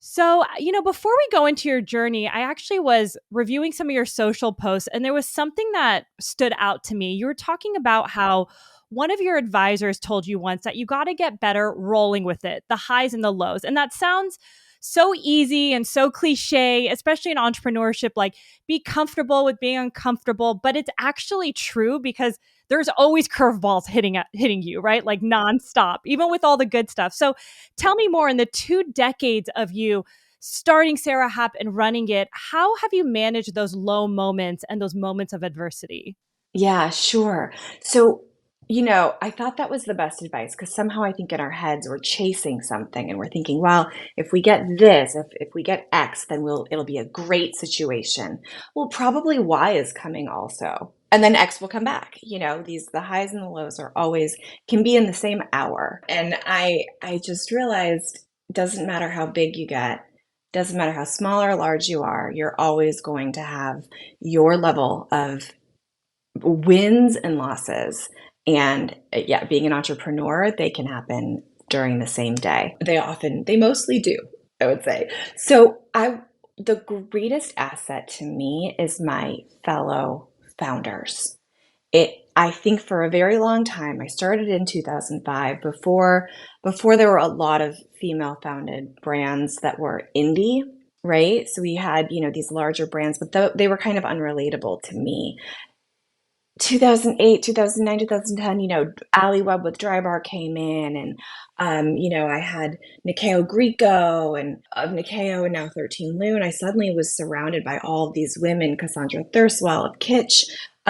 So, before we go into your journey, I actually was reviewing some of your social posts and there was something that stood out to me. You were talking about how one of your advisors told you once that you got to get better rolling with it, the highs and the lows. And that sounds so easy and so cliche, especially in entrepreneurship, like be comfortable with being uncomfortable, but it's actually true because there's always curveballs hitting you, right? Like nonstop, even with all the good stuff. So tell me more in the 2 decades of you starting Sara Happ and running it, how have you managed those low moments and those moments of adversity? Yeah, sure. I thought that was the best advice because somehow I think in our heads we're chasing something and we're thinking, well, if we get this, if we get X, then it'll be a great situation. Well, probably Y is coming also. And then X will come back. The highs and the lows are always can be in the same hour. And I just realized it doesn't matter how big you get, doesn't matter how small or large you are, you're always going to have your level of wins and losses. And yeah, being an entrepreneur, they can happen during the same day. They mostly do, I would say. The greatest asset to me is my fellow founders. I think for a very long time, I started in 2005 before there were a lot of female founded brands that were indie, right? So we had, these larger brands, but they were kind of unrelatable to me. 2008, 2009, 2010, Ali Webb with Dry Bar came in and, I had Nikeo Grieco and of Nikeo and now 13 Loon. I suddenly was surrounded by all of these women, Cassandra Thurswell of Kitsch.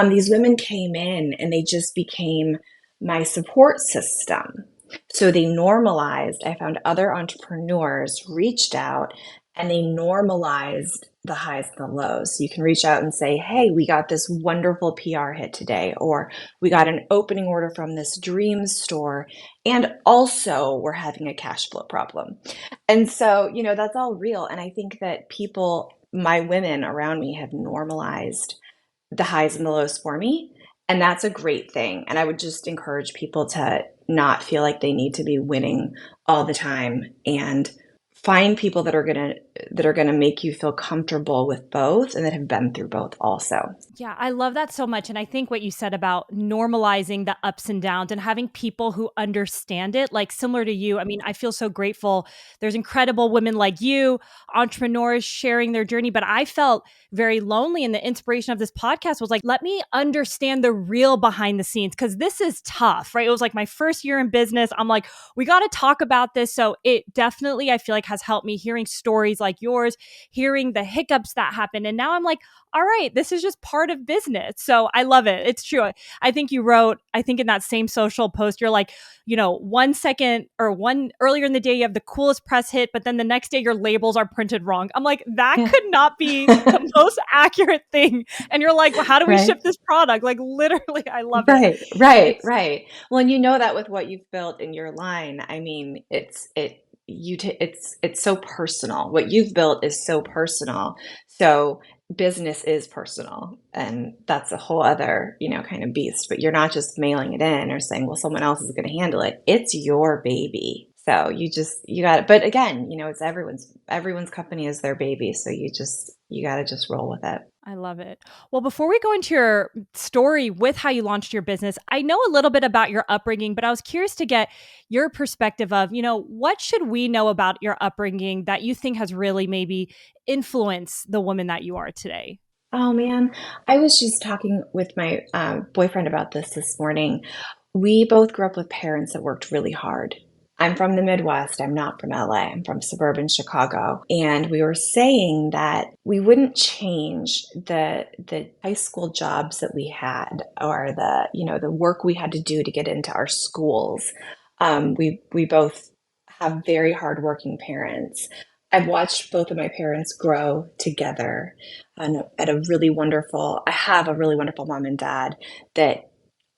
These women came in and they just became my support system. So they normalized, I found other entrepreneurs reached out and they normalized the highs and the lows. So you can reach out and say, hey, we got this wonderful PR hit today, or we got an opening order from this dream store, and also we're having a cash flow problem. And so, that's all real. And I think that my women around me have normalized the highs and the lows for me. And that's a great thing. And I would just encourage people to not feel like they need to be winning all the time and find people that are going to make you feel comfortable with both and that have been through both also. Yeah, I love that so much. And I think what you said about normalizing the ups and downs and having people who understand it, like similar to you. I mean, I feel so grateful. There's incredible women like you, entrepreneurs sharing their journey. But I felt very lonely. And the inspiration of this podcast was like, let me understand the real behind the scenes because this is tough, right? It was like my first year in business. I'm like, we got to talk about this. So it definitely, I feel like, has helped me hearing stories like yours, hearing the hiccups that happen. And now I'm like, all right, this is just part of business. So I love it. It's true. I think you wrote, I think in that same social post, you're like, 1 second or one earlier in the day, you have the coolest press hit, but then the next day your labels are printed wrong. I'm like, that Yeah. could not be the most accurate thing. And you're like, well, how do we Right. ship this product? Like literally, I love it. Right, right, It's right. Well, and that with what you've built in your line, I mean, it's so personal. What you've built is so personal. So business is personal, and that's a whole other, kind of beast. But you're not just mailing it in or saying, well, someone else is going to handle it. It's your baby. So you got it. But again, it's everyone's company is their baby. So you got to just roll with it. I love it. Well, before we go into your story with how you launched your business, I know a little bit about your upbringing, but I was curious to get your perspective of, what should we know about your upbringing that you think has really maybe influenced the woman that you are today? Oh man, I was just talking with my boyfriend about this morning. We both grew up with parents that worked really hard. I'm from the Midwest. I'm not from LA. I'm from suburban Chicago. And we were saying that we wouldn't change the high school jobs that we had or the work we had to do to get into our schools. We both have very hardworking parents. I've watched both of my parents grow together and I have a really wonderful mom and dad that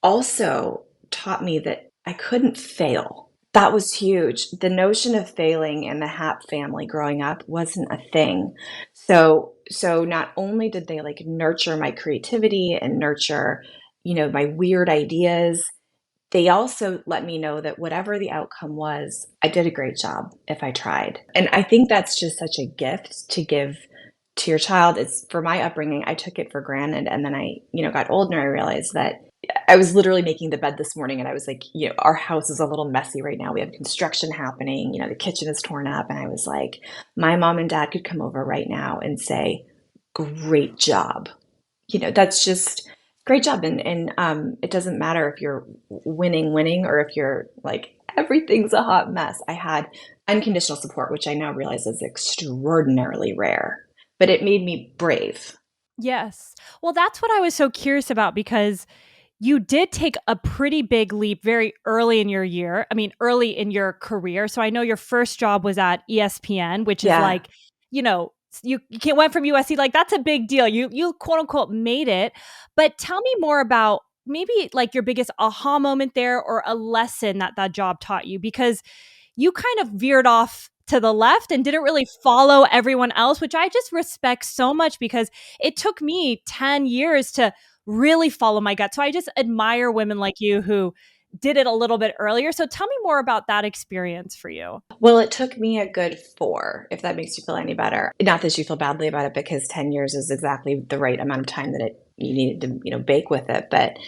also taught me that I couldn't fail. That was huge. The notion of failing in the Happ family growing up wasn't a thing. So not only did they like nurture my creativity and nurture, my weird ideas, they also let me know that whatever the outcome was, I did a great job if I tried. And I think that's just such a gift to give to your child. It's for my upbringing, I took it for granted. And then I, got older and I realized that I was literally making the bed this morning and I was like, our house is a little messy right now. We have construction happening, the kitchen is torn up. And I was like, my mom and dad could come over right now and say, great job. That's just great job. And it doesn't matter if you're winning, or if you're like, everything's a hot mess. I had unconditional support, which I now realize is extraordinarily rare, but it made me brave. Yes. Well, that's what I was so curious about because you did take a pretty big leap very early in your year. I mean, early in your career. So I know your first job was at ESPN, which is Yeah. like, you know, you can't went from USC, like that's a big deal. You quote unquote made it. But tell me more about maybe like your biggest aha moment there or a lesson that that job taught you because you kind of veered off to the left and didn't really follow everyone else, which I just respect so much because it took me 10 years to really follow my gut. So I just admire women like you who did it a little bit earlier. So tell me more about that experience for you. Well, it took me a good 4, if that makes you feel any better. Not that you feel badly about it, because 10 years is exactly the right amount of time that you needed to, bake with it. But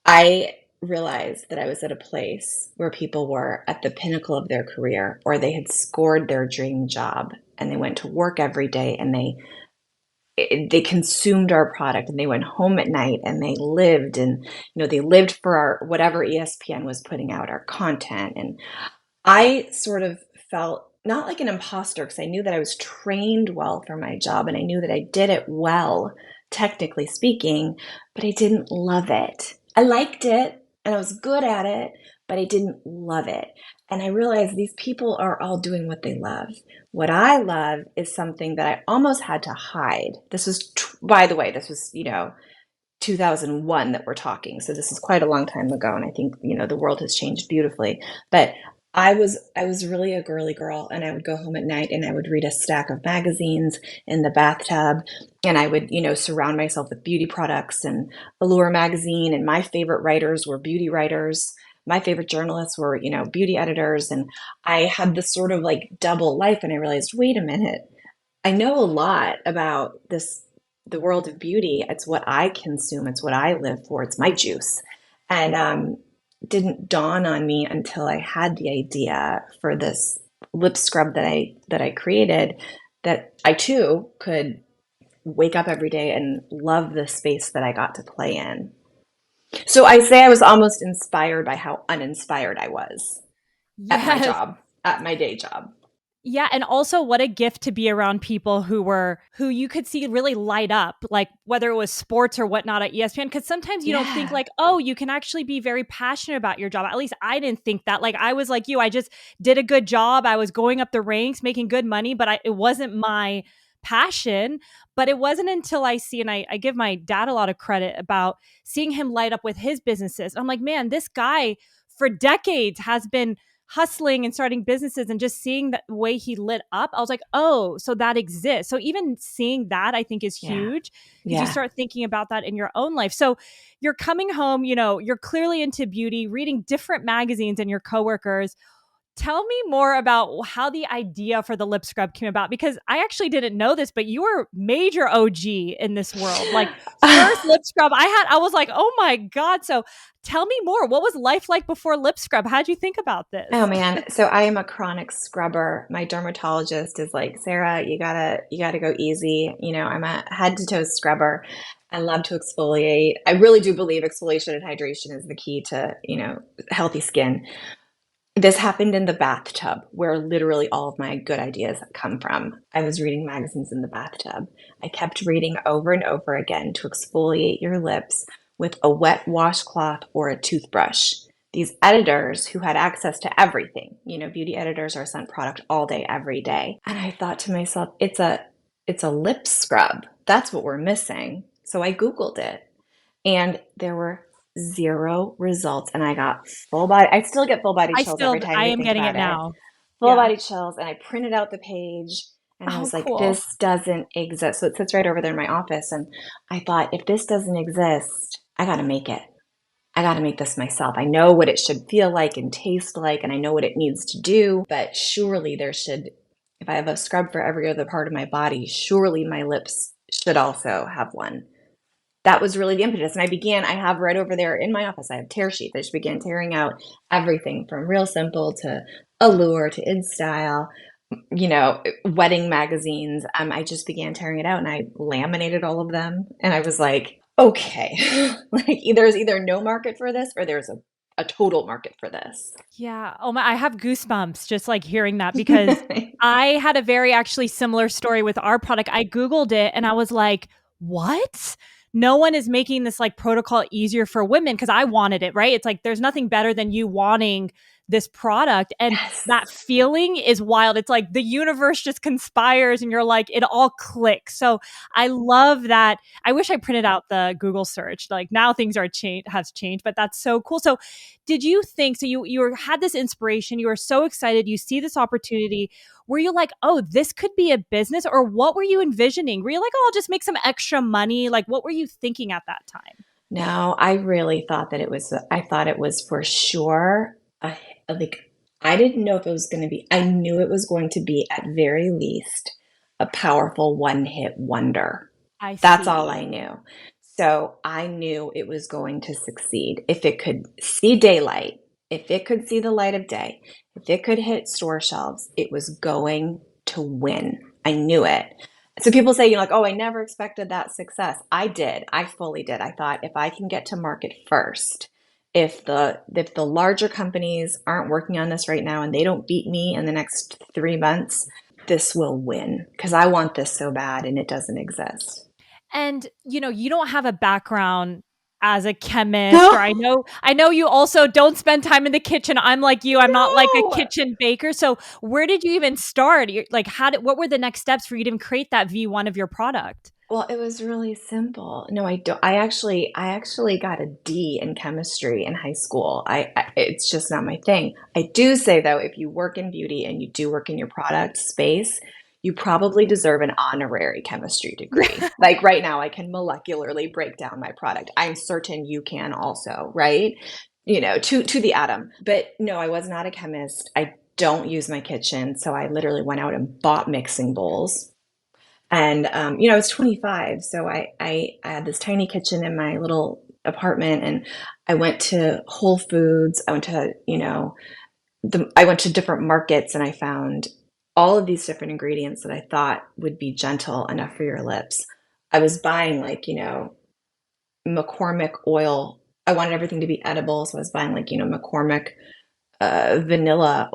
I realized that I was at a place where people were at the pinnacle of their career, or they had scored their dream job and they went to work every day and they consumed our product and they went home at night and they lived, and they lived for our whatever ESPN was putting out, our content. And I sort of felt not like an imposter, because I knew that I was trained well for my job and I knew that I did it well, technically speaking, but I didn't love it. I liked it and I was good at it, but I didn't love it. And I realized these people are all doing what they love. What I love is something that I almost had to hide. This was, by the way, this was, 2001 that we're talking. So this is quite a long time ago. And I think, the world has changed beautifully. But I was really a girly girl, and I would go home at night and I would read a stack of magazines in the bathtub, and I would, surround myself with beauty products and Allure magazine, and my favorite writers were beauty writers. My favorite journalists were, beauty editors, and I had this sort of like double life, and I realized, wait a minute, I know a lot about the world of beauty. It's what I consume. It's what I live for. It's my juice. And didn't dawn on me until I had the idea for this lip scrub that I created, that I too could wake up every day and love the space that I got to play in. So I say I was almost inspired by how uninspired I was at my Yes. job, at my day job. Yeah, and also what a gift to be around people who you could see really light up, like whether it was sports or whatnot at ESPN. Because sometimes you don't think Yeah. like, oh, you can actually be very passionate about your job. At least I didn't think that. Like I was like you, I just did a good job. I was going up the ranks, making good money, but it wasn't my passion. But it wasn't until I see, and I give my dad a lot of credit about seeing him light up with his businesses. I'm like, man, this guy for decades has been hustling and starting businesses, and just seeing the way he lit up, I was like, oh, so that exists. So even seeing that I think is Yeah. huge because you Yeah. start thinking about that in your own life. So you're coming home, you're clearly into beauty, reading different magazines and your coworkers. Tell me more about how the idea for the lip scrub came about because I actually didn't know this, but you were major OG in this world. Like first lip scrub I was like, oh my God. So tell me more. What was life like before lip scrub? How'd you think about Oh this? man, so I am a chronic scrubber. My dermatologist is like, Sarah, you gotta go easy. I'm a head to toe scrubber. I love to exfoliate. I really do believe exfoliation and hydration is the key to, healthy skin. This happened in the bathtub, where literally all of my good ideas come from. I was reading magazines in the bathtub. I kept reading over and over again to exfoliate your lips with a wet washcloth or a toothbrush. These editors who had access to everything, beauty editors are sent product all day, every day. And I thought to myself, it's a lip scrub. That's what we're missing. So I Googled it, and there were zero results. And I got full body, I still get full body chills every time I I am think getting it about it. now. Full Yeah. body chills. And I printed out the page and I Oh, was like, cool. this doesn't exist. So it sits right over there in my office. And I thought, if this doesn't exist, I got to make it. I got to make this myself. I know what it should feel like and taste like, and I know what it needs to do, but surely there should, if I have a scrub for every other part of my body, surely my lips should also have one. That was really the impetus. And I have right over there in my office, I have tear sheets. I just began tearing out everything from Real Simple to Allure to InStyle, wedding magazines. I just began tearing it out and I laminated all of them. And I was like, okay, like there's either no market for this or there's a total market for this. Yeah. Oh my, I have goosebumps just like hearing that because I had a very actually similar story with our product. I Googled it and I was like, what? No one is making this like protocol easier for women because I wanted it, right? It's like there's nothing better than you wanting this product. And that Yes. feeling is wild. It's like the universe just conspires and you're like, it all clicks. So I love that. I wish I printed out the Google search. Like now things are has changed, but that's so cool. So did you think so you had this inspiration, you were so excited, you see this opportunity, were you like, oh, this could be a business, or what were you envisioning? Were you like, oh, I'll just make some extra money? Like what were you thinking at that time? No, I really thought that I thought it was for sure. Like, I didn't know if it was going to be, I knew it was going to be at very least a powerful one hit wonder. I That's all see. I knew. So I knew it was going to succeed. If it could see daylight, if it could see the light of day, if it could hit store shelves, it was going to win. I knew it. So people say, like, oh, I never expected that success. I did. I fully did. I thought if I can get to market first, if the larger companies aren't working on this right now and they don't beat me in the next 3 months, this will win because I want this so bad and it doesn't exist. And you don't have a background as a chemist, or No, I know you also don't spend time in the kitchen. I'm like you, I'm not like a no. kitchen baker. So where did you even start? Like what were the next steps for you to even create that V1 of your product? Well, it was really simple. No, I don't. I actually got a D in chemistry in high school. It's just not my thing. I do say though, if you work in beauty and you do work in your product space, you probably deserve an honorary chemistry degree. Like right now, I can molecularly break down my product. I'm certain you can also, right? To the atom. But no, I was not a chemist. I don't use my kitchen, so I literally went out and bought mixing bowls and I was 25, so I had this tiny kitchen in my little apartment, and I went to Whole Foods. I went to I went to different markets, and I found all of these different ingredients that I thought would be gentle enough for your lips. I was buying like McCormick oil. I wanted everything to be edible, so I was buying like McCormick vanilla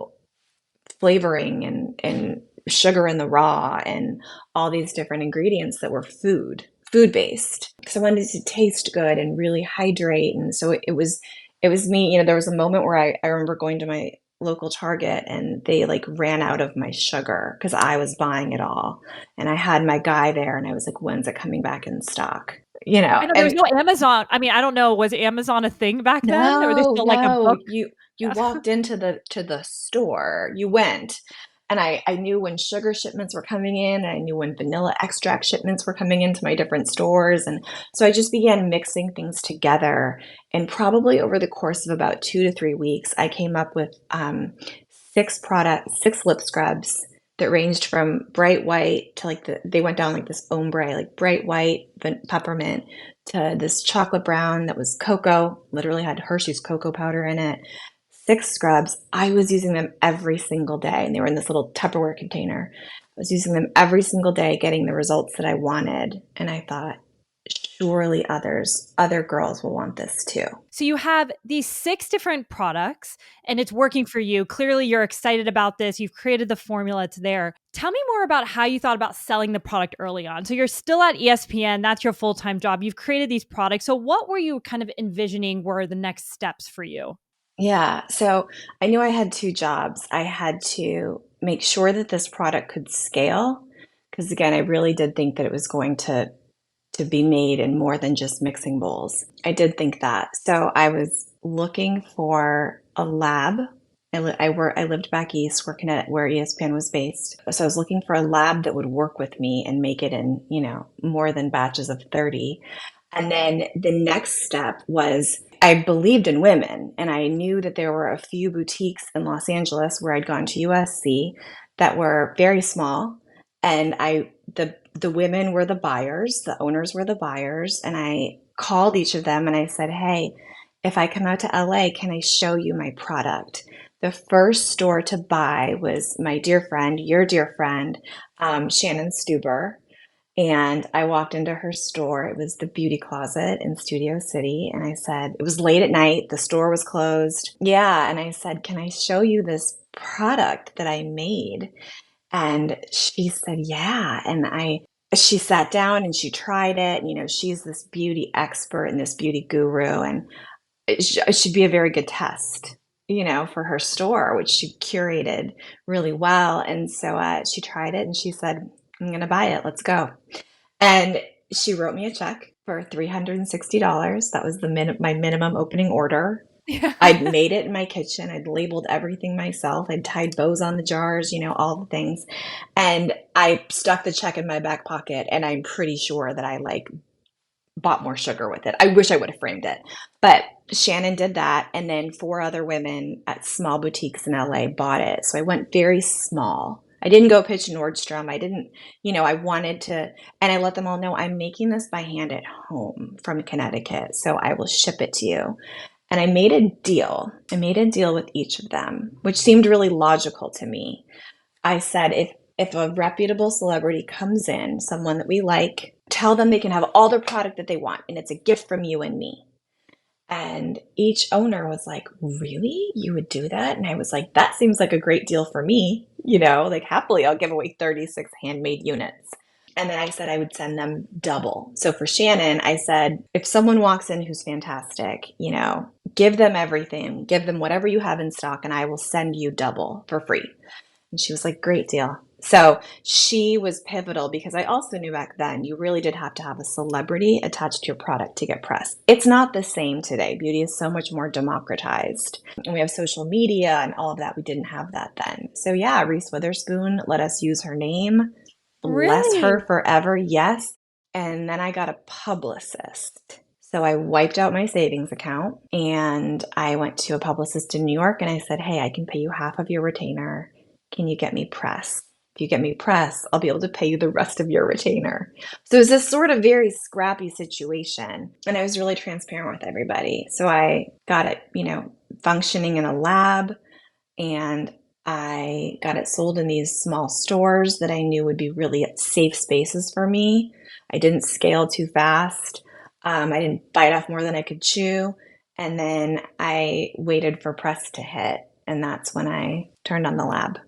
flavoring and sugar in the raw and all these different ingredients that were food based because I wanted it to taste good and really hydrate. And so it was me. There was a moment where I remember going to my local Target and they like ran out of my sugar because I was buying it all, and I had my guy there and I was like, when's it coming back in stock? I know there was And no Amazon. I mean, I don't know, was Amazon a thing back then? Or they no, still like a no. book? You Yeah. walked into the store. You went. And I knew when sugar shipments were coming in, and I knew when vanilla extract shipments were coming into my different stores. And so I just began mixing things together. And probably over the course of about 2 to 3 weeks, I came up with six lip scrubs that ranged from bright white to they went down like this ombre, like bright white peppermint, to this chocolate brown that was cocoa, literally had Hershey's cocoa powder in it. Six scrubs. I was using them every single day, and they were in this little Tupperware container. I was using them every single day, getting the results that I wanted. And I thought, surely other girls will want this too. So you have these 6 different products and it's working for you. Clearly you're excited about this. You've created the formula, it's there. Tell me more about how you thought about selling the product early on. So you're still at ESPN, that's your full-time job. You've created these products. So what were you kind of envisioning were the next steps for you? Yeah, so I knew I had two jobs. I had to make sure that this product could scale, because again, I really did think that it was going to be made in more than just mixing bowls. I did think that. So I was looking for a lab. I lived back east working at where ESPN was based. So I was looking for a lab that would work with me and make it in more than batches of 30. And then the next step was I believed in women, and I knew that there were a few boutiques in Los Angeles where I'd gone to USC that were very small, and the women were the buyers, the owners were the buyers, and I called each of them and I said, "Hey, if I come out to LA, can I show you my product?" The first store to buy was my dear friend, your dear friend, Shannon Stuber. And I walked into her store. It was the beauty closet in Studio City. And I said, it was late at night. The store was closed. Yeah. And I said, "Can I show you this product that I made?" And she said, "Yeah." She sat down and she tried it. You know, she's this beauty expert and this beauty guru. And it should be a very good test, you know, for her store, which she curated really well. And so she tried it and she said, "I'm going to buy it. Let's go." And she wrote me a check for $360. That was my minimum opening order. Yeah. I'd made it in my kitchen. I'd labeled everything myself. I'd tied bows on the jars, you know, all the things. And I stuck the check in my back pocket, and I'm pretty sure that I like bought more sugar with it. I wish I would have framed it. But Shannon did that, and then four other women at small boutiques in LA bought it. So I went very small. I didn't go pitch Nordstrom. I didn't, you know, I wanted to, and I let them all know I'm making this by hand at home from Connecticut. So I will ship it to you. And I made a deal. I made a deal with each of them, which seemed really logical to me. I said, if a reputable celebrity comes in, someone that we like, tell them they can have all the product that they want, and it's a gift from you and me. And each owner was like, "Really? You would do that?" And I was like, "That seems like a great deal for me. You know, like happily I'll give away 36 handmade units." And then I said I would send them double. So for Shannon, I said, if someone walks in who's fantastic, you know, give them everything, give them whatever you have in stock, and I will send you double for free. And she was like, "Great deal." So she was pivotal because I also knew back then you really did have to have a celebrity attached to your product to get press. It's not the same today. Beauty is so much more democratized. And we have social media and all of that. We didn't have that then. So yeah, Reese Witherspoon let us use her name. Bless her Really? forever. Yes. And then I got a publicist. So I wiped out my savings account and I went to a publicist in New York and I said, "Hey, I can pay you half of your retainer. Can you get me press? If you get me press, I'll be able to pay you the rest of your retainer." So it was this sort of very scrappy situation. And I was really transparent with everybody. So I got it, you know, functioning in a lab, and I got it sold in these small stores that I knew would be really safe spaces for me. I didn't scale too fast. I didn't bite off more than I could chew. And then I waited for press to hit. And that's when I turned on the lab.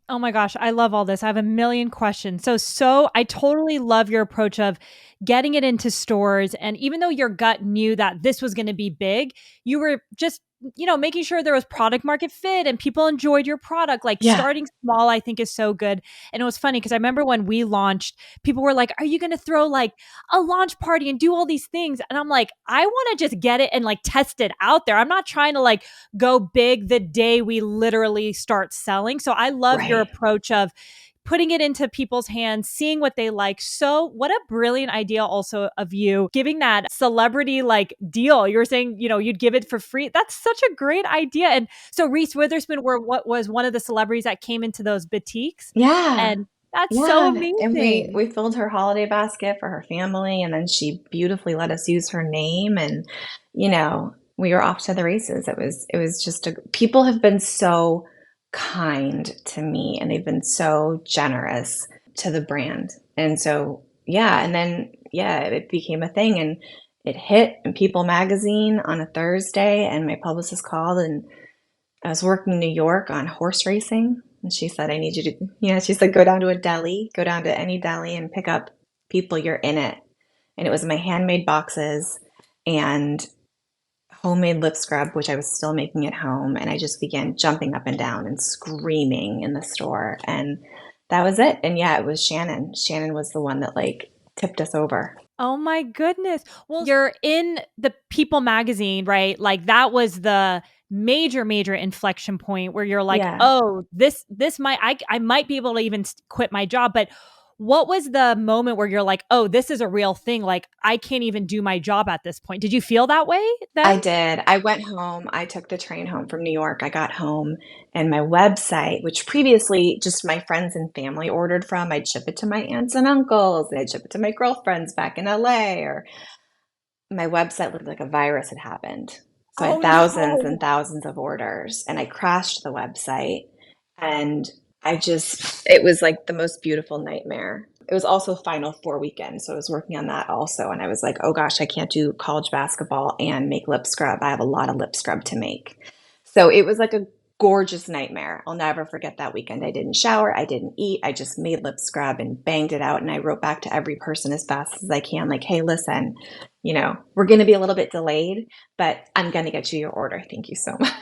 Oh my gosh, I love all this. I have a million questions. So I totally love your approach of getting it into stores. And even though your gut knew that this was going to be big, you were just, making sure there was product market fit and people enjoyed your product. Like Yeah, starting small, I think is so good. And it was funny because I remember when we launched, people were like, "Are you going to throw like a launch party and do all these things?" And I'm like, I want to just get it and like test it out there. I'm not trying to like go big the day we literally start selling. So I love your right. approach of putting it into people's hands, seeing what they like. So, what a brilliant idea also of you giving that celebrity like deal. You were saying, you'd give it for free. That's such a great idea. And so Reese Witherspoon what was one of the celebrities that came into those boutiques. Yeah. And that's so Yeah. And amazing. we filled her holiday basket for her family, and then she beautifully let us use her name, and we were off to the races. It was just people have been so kind to me, and they've been so generous to the brand. And so yeah, and then yeah, it became a thing, and it hit in People magazine on a Thursday, and my publicist called, and I was working in New York on horse racing, and she said, "I need you to," she said, "Go down to a deli, go down to any deli and pick up People, You're in It." And it was my handmade boxes and homemade lip scrub, which I was still making at home. And I just began jumping up and down and screaming in the store. And that was it. And yeah, it was Shannon. Shannon was the one that like tipped us over. Oh my goodness. Well, you're in the People magazine, right? Like that was the major inflection point where you're like, Yeah. "Oh, this might I might be able to even quit my job." But what was the moment where you're like, oh, this is a real thing? Like, I can't even do my job at this point. Did you feel that way then? I did. I went home. I took the train home from New York. I got home and my website, which previously just my friends and family ordered from, I'd ship it to my aunts and uncles. I'd ship it to my girlfriends back in LA, or my website looked like a virus had happened. So I Oh had thousands no. and thousands of orders and I crashed the website and it was like the most beautiful nightmare. It was also Final Four weekend. So I was working on that also. And I was like, oh gosh, I can't do college basketball and make lip scrub. I have a lot of lip scrub to make. So it was like a gorgeous nightmare. I'll never forget that weekend. I didn't shower, I didn't eat, I just made lip scrub and banged it out. And I wrote back to every person as fast as I can, like, hey, listen, we're going to be a little bit delayed, but I'm going to get you your order. Thank you so much.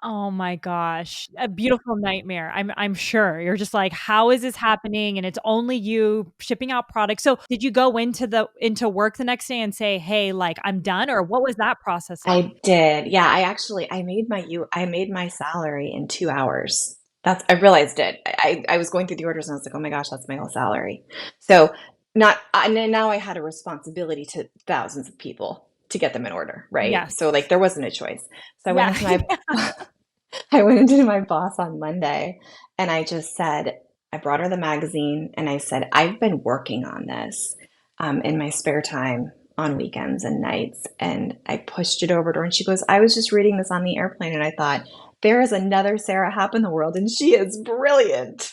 Oh my gosh. A beautiful nightmare. I'm sure. You're just like, how is this happening? And it's only you shipping out products. So did you go into work the next day and say, hey, like I'm done? Or what was that process like? I did. Yeah, I made my salary in 2 hours. I realized it. I was going through the orders and I was like, oh my gosh, that's my whole salary. So not and then now I had a responsibility to thousands of people to get them in order, right? Yes. So like there wasn't a choice. So Yeah. I went into my boss on Monday and I just said, I brought her the magazine and I said, I've been working on this in my spare time on weekends and nights. And I pushed it over to her and she goes, I was just reading this on the airplane and I thought, there is another Sarah Happ in the world and she is brilliant.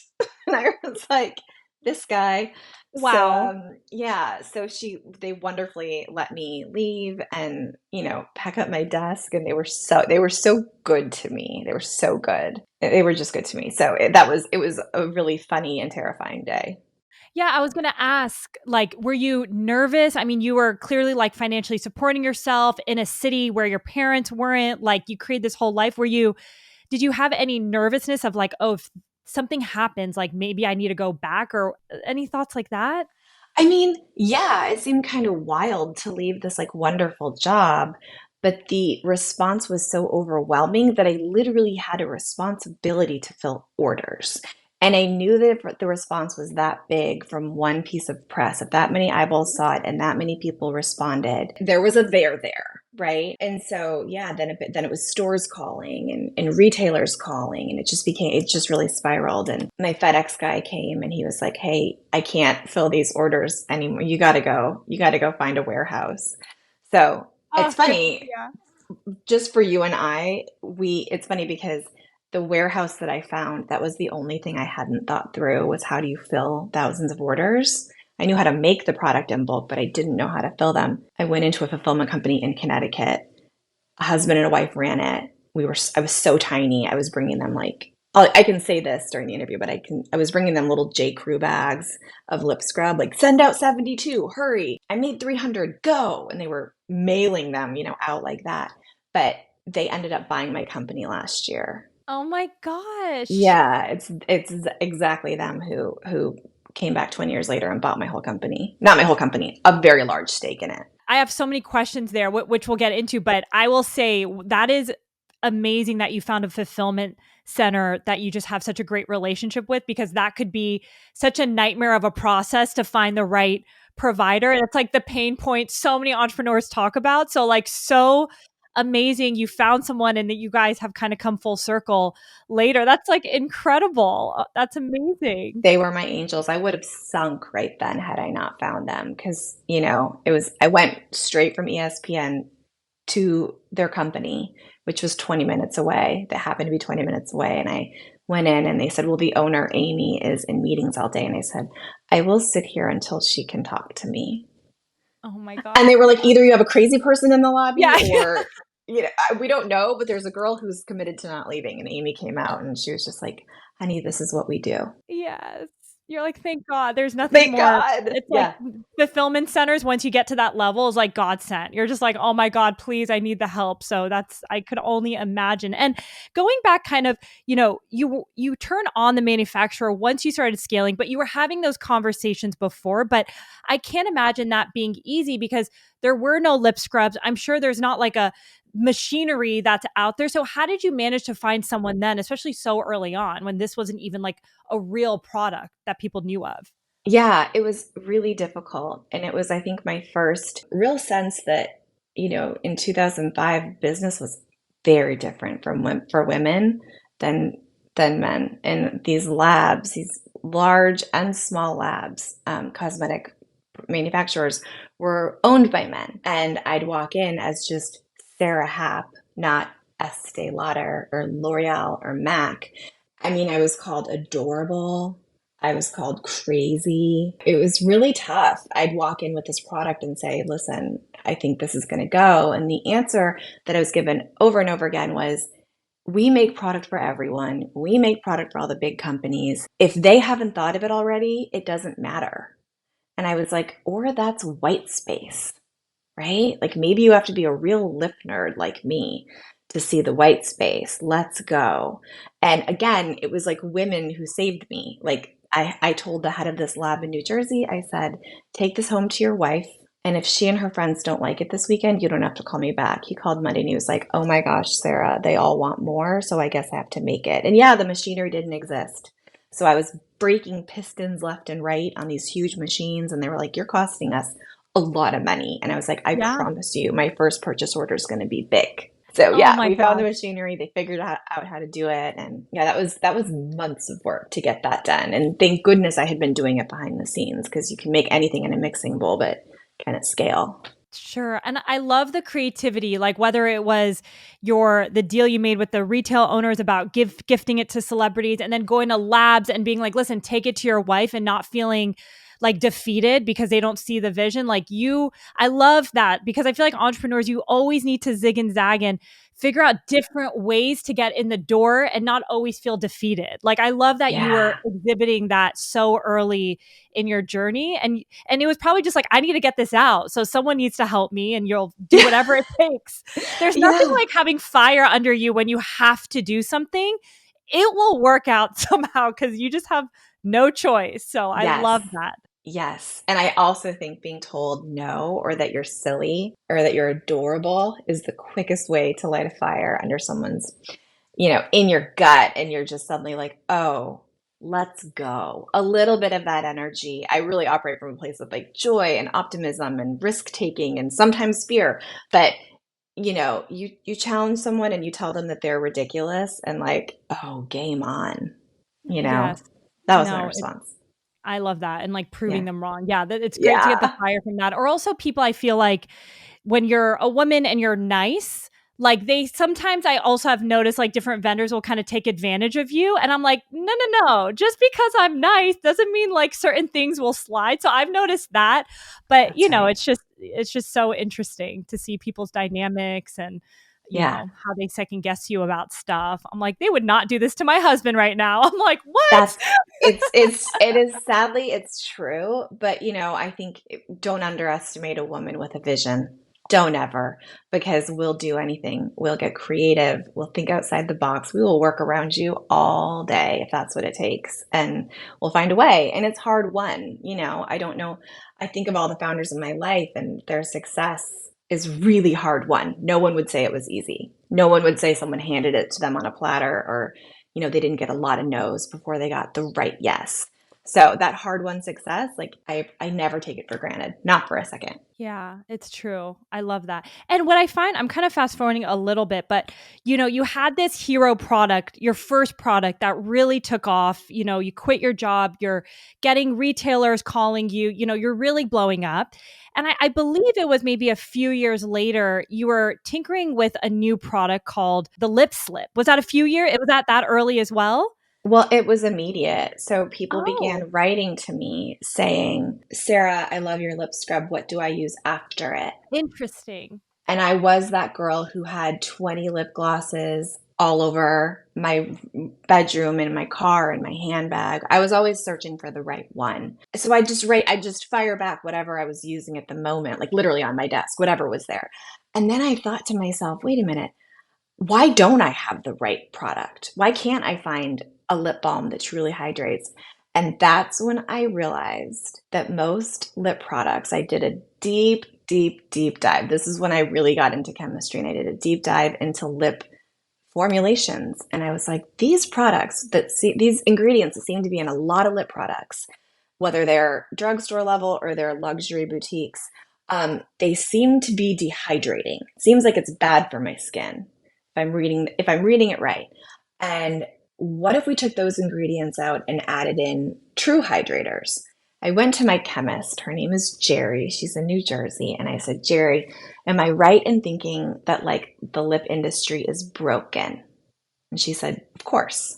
And I was like, this guy. So Wow. yeah, they wonderfully let me leave and pack up my desk, and they were so good to me. They were so good. They were just good to me. So it was a really funny and terrifying day. Yeah, I was gonna ask, like, were you nervous? I mean, you were clearly like financially supporting yourself in a city where your parents weren't, like you created this whole life. Did you have any nervousness of like, oh, if something happens, like maybe I need to go back or any thoughts like that? I mean, yeah, it seemed kind of wild to leave this like wonderful job, but the response was so overwhelming that I literally had a responsibility to fill orders. And I knew that if the response was that big from one piece of press, if that many eyeballs saw it and that many people responded, there was a there, right? And so, yeah, then it was stores calling and retailers calling, and it just really spiraled. And my FedEx guy came and he was like, "Hey, I can't fill these orders anymore. You got to go find a warehouse." So Oh, it's good. funny, Yeah. just for you and it's funny because the warehouse that I found, that was the only thing I hadn't thought through, was how do you fill thousands of orders? I knew how to make the product in bulk, but I didn't know how to fill them. I went into a fulfillment company in Connecticut. A husband and a wife ran it. I was so tiny. I was bringing them like, I can say this during the interview, but I was bringing them little J. Crew bags of lip scrub, like send out 72, hurry. I made 300, go. And they were mailing them, out like that. But they ended up buying my company last year. Oh my gosh. Yeah, it's exactly them who came back 20 years later and bought my whole company. Not my whole company, a very large stake in it. I have so many questions there, which we'll get into, but I will say that is amazing that you found a fulfillment center that you just have such a great relationship with, because that could be such a nightmare of a process to find the right provider. And it's like the pain point so many entrepreneurs talk about. So, like, so amazing you found someone and that you guys have kind of come full circle later. That's like incredible. That's amazing. They were my angels. I would have sunk right then had I not found them because, I went straight from ESPN to their company, which was 20 minutes away. That happened to be 20 minutes away. And I went in and they said, well, the owner, Amy, is in meetings all day. And I said, I will sit here until she can talk to me. Oh my And God. they were like, either you have a crazy person in the lobby Yeah. or, we don't know, but there's a girl who's committed to not leaving. And Amy came out and she was just like, honey, this is what we do. Yes. You're like, "Thank God, there's nothing Thank more." God. It's like Yeah. fulfillment centers, once you get to that level, is like God sent. You're just like, "Oh my God, please, I need the help." So I could only imagine. And going back kind of, you turn on the manufacturer once you started scaling, but you were having those conversations before. But I can't imagine that being easy because there were no lip scrubs. I'm sure there's not like a machinery that's out there. So how did you manage to find someone then, especially so early on when this wasn't even like a real product that people knew of? Yeah, it was really difficult. And it was, I think, my first real sense that, in 2005, business was very different for women than men. And these labs, these large and small labs, cosmetic manufacturers were owned by men. And I'd walk in as just Sara Happ, not Estee Lauder or L'Oreal or MAC. I mean, I was called adorable. I was called crazy. It was really tough. I'd walk in with this product and say, listen, I think this is going to go. And the answer that I was given over and over again was, we make product for everyone. We make product for all the big companies. If they haven't thought of it already, it doesn't matter. And I was like, or that's white space, right? Like maybe you have to be a real lip nerd like me to see the white space. Let's go. And again, it was like women who saved me. Like I told the head of this lab in New Jersey, I said, take this home to your wife. And if she and her friends don't like it this weekend, you don't have to call me back. He called Monday and he was like, oh my gosh, Sarah, they all want more. So I guess I have to make it. And yeah, the machinery didn't exist. So I was breaking pistons left and right on these huge machines. And they were like, you're costing us a lot of money. And I was like, I Yeah. promise you, my first purchase order is going to be big. So Oh yeah, my we found the gosh. machinery. They figured out how to do it, and yeah, that was months of work to get that done. And thank goodness I had been doing it behind the scenes because you can make anything in a mixing bowl, but can it scale? Sure. And I love the creativity, like whether it was the deal you made with the retail owners about gifting it to celebrities and then going to labs and being like, listen, take it to your wife and not feeling like defeated because they don't see the vision. I love that because I feel like entrepreneurs, you always need to zig and zag and figure out different ways to get in the door and not always feel defeated. Like I love that you were Yeah. exhibiting that so early in your journey, and it was probably just like, I need to get this out, so someone needs to help me, and you'll do whatever it takes. There's nothing Yeah. like having fire under you when you have to do something. It will work out somehow because you just have no choice. So I Yes. love that. Yes. And I also think being told no or that you're silly or that you're adorable is the quickest way to light a fire under someone's, in your gut. And you're just suddenly like, oh, let's go. A little bit of that energy. I really operate from a place of like joy and optimism and risk taking and sometimes fear. But you challenge someone and you tell them that they're ridiculous and like, oh, game on, you know, Yes. that was my No, response. I love that, and like proving Yeah. them wrong. Yeah, that it's great to get the Yeah. fire from that. Or also people, I feel like when you're a woman and you're nice, like they sometimes, I also have noticed like different vendors will kind of take advantage of you. And I'm like, no, no, no. Just because I'm nice doesn't mean like certain things will slide. So I've noticed that. But That's right. it's just so interesting to see people's dynamics and Yeah. how they second guess you about stuff. I'm like, they would not do this to my husband right now. I'm like, what? That's it is sadly it's true, but I think don't underestimate a woman with a vision. Don't ever, because we'll do anything. We'll get creative. We'll think outside the box. We will work around you all day if that's what it takes, and we'll find a way. And it's hard won. I don't know. I think of all the founders in my life, and their success is really hard won. No one would say it was easy. No one would say someone handed it to them on a platter, or they didn't get a lot of no's before they got the right yes. So that hard won success, like I never take it for granted, not for a second. Yeah, it's true. I love that. And what I find, I'm kind of fast forwarding a little bit, but you had this hero product, your first product that really took off. You quit your job, you're getting retailers calling you, you're really blowing up. And I believe it was maybe a few years later, you were tinkering with a new product called the lip slip. Was that a few years? It was that early as well? Well, it was immediate. So people Oh, began writing to me saying, Sarah, I love your lip scrub. What do I use after it? interesting. And I was that girl who had 20 lip glosses all over my bedroom, in my car, in my handbag. I was always searching for the right one. So I just fire back whatever I was using at the moment, like literally on my desk, whatever was there. And then I thought to myself, wait a minute, why don't I have the right product? Why can't I find a lip balm that truly hydrates? And that's when I realized that most lip products, I did a deep, deep, deep dive. This is when I really got into chemistry and I did a deep dive into lip formulations. And I was like, these products these ingredients that seem to be in a lot of lip products, whether they're drugstore level or they're luxury boutiques, they seem to be dehydrating. Seems like it's bad for my skin if I'm reading it right. And what if we took those ingredients out and added in true hydrators? I went to my chemist. Her name is Jerry. She's in New Jersey. And I said, Jerry, am I right in thinking that like the lip industry is broken? And she said, of course.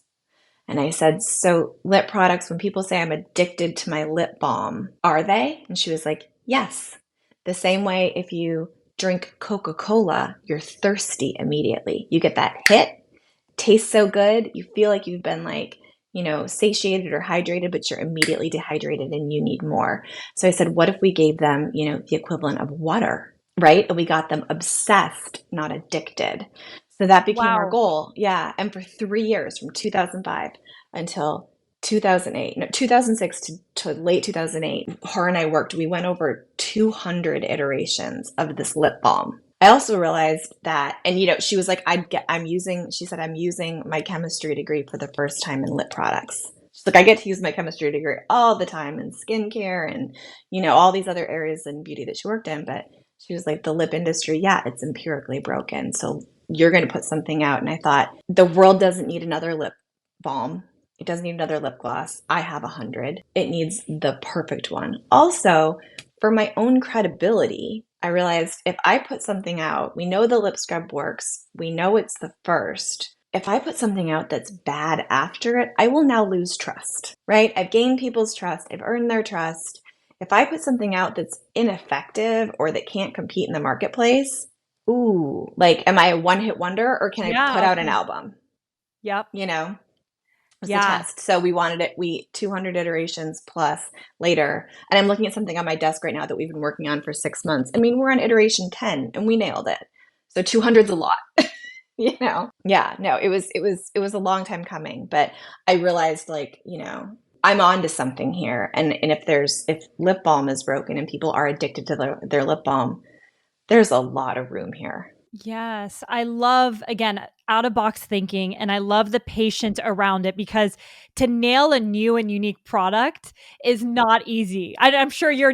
And I said, so lip products, when people say I'm addicted to my lip balm, are they? And she was like, yes. The same way if you drink Coca-Cola, you're thirsty immediately. You get that hit, tastes so good, you feel like you've been like, satiated or hydrated, but you're immediately dehydrated and you need more. So I said, what if we gave them, the equivalent of water, right? And we got them obsessed, not addicted. So that became our Wow. goal. Yeah. And for 3 years, from 2005 until 2008, no, 2006 to late 2008, her and I worked. We went over 200 iterations of this lip balm. I also realized that, and she was like, she said, I'm using my chemistry degree for the first time in lip products. She's like, I get to use my chemistry degree all the time in skincare and, all these other areas in beauty that she worked in. But she was like, the lip industry, yeah, it's empirically broken. So you're going to put something out. And I thought, the world doesn't need another lip balm. It doesn't need another lip gloss. I have 100. It needs the perfect one. Also, for my own credibility, I realized if I put something out, we know the lip scrub works. We know it's the first. If I put something out that's bad after it, I will now lose trust, right? I've gained people's trust. I've earned their trust. If I put something out that's ineffective or that can't compete in the marketplace, ooh, like, am I a one-hit wonder or can I put Yeah. out an album? Yep. You know, was the Yeah. test. So we wanted it, 200 iterations plus later. And I'm looking at something on my desk right now that we've been working on for 6 months. I mean, we're on iteration 10 and we nailed it. So 200's a lot. Yeah, no, it was a long time coming, but I realized like, I'm on to something here. And if lip balm is broken and people are addicted to their lip balm, there's a lot of room here. Yes. I love, again, out of box thinking, and I love the patience around it because to nail a new and unique product is not easy. I'm sure you're,